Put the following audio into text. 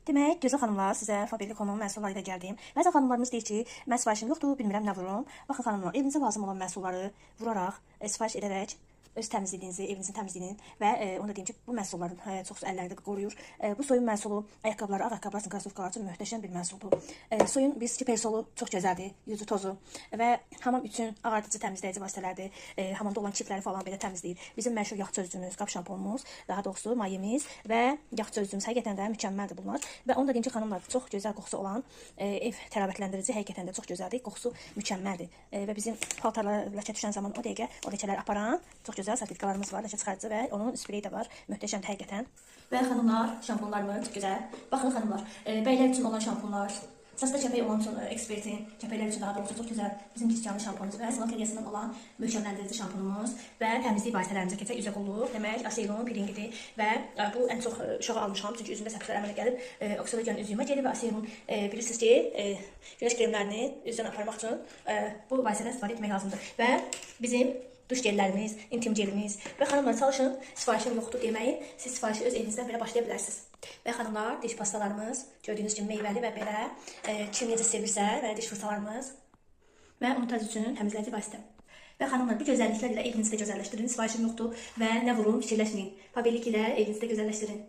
Demək, gözəl xanımlar, sizə Faberlic-Home'un məhsulları ilə gəldim. Bəzən xanımlarımız deyir ki, mən sifarişim yoxdur, bilmirəm nə vurum. Baxın xanımlar, evinizə lazım olan məhsulları vuraraq, sifariş edərək öz təmizliyinizi, evinizin təmizliyini və onu da deyim ki, bu məhsulların çox əllərdə qoruyur. Bu soyun məhsulu ayaqqabılar, ağ ayaqqabılar, krossovkalar üçün möhtəşəm bir məhsuldur. Soyun biz persolu çox gözəldir, yüzü tozu və hamam üçün ağardıcı təmizləyici vasitələrdir. Hamamda olan çirkləri falan belə təmizləyir. Bizim məşhur yağ çözücümüz, qap şamponumuz, daha doğrusu mayemiz və yağ çözücümüz həqiqətən də mükəmməldir bunlar. Və onu da deyim ki, xanımlar, çox gözəl qoxusu olan ev təravətləndirici həqiqətən də çox gözəldir. Qoxusu mükəmməldir. Və bizim paltarlara ləkə düşən zaman o dəqiqə o ləkələri aparan çox gözəl sertifikalarımız var, ləkə çıxarıcı və onun spreyi də var. Möhtəşəmdir həqiqətən. Və xanımlar, şampunlarımız çox gözəl. Baxın xanımlar, bəylər üçün olan şampunlar, saçda kəpək olan üçün ekspertin, kəpəklər üçün daha doğrusu çox gözəl bizim Cristiano şampunumuz və Salon Kelyasından olan möhkəmləndirici şampunumuz və təmizlik vasitələrimizə keçək üzə qulluq, demək, aseron, piringidir və bu ən çox uşağa almışam, çünki üzümdə səpsələr əmələ gəlib, oksidogen üzüyümə gedir və aseron bilirsiniz ki, güneş kremlərini üzdən aparmaq üçün bu vasitədən istifadə etmək lazımdır və bizim duş gellərimiz, intim gelimiz və xanımlar çalışın, sifarişim yoxdur deməyin, siz sifarişi öz evinizdən belə başlaya bilərsiniz. Və xanımlar, diş pastalarımız gördüyünüz kimi meyvəli və belə kim necə sevirsə və diş fırçalarımız və unitaz üçün təmizləyici vasitə. Və xanımlar, bu gözəlliklər ilə evinizi də gözəlləşdirin, sifarişim yoxdur və nə vurum, fikirləşməyin. Faberlic ilə evinizi də gözəlləşdirin.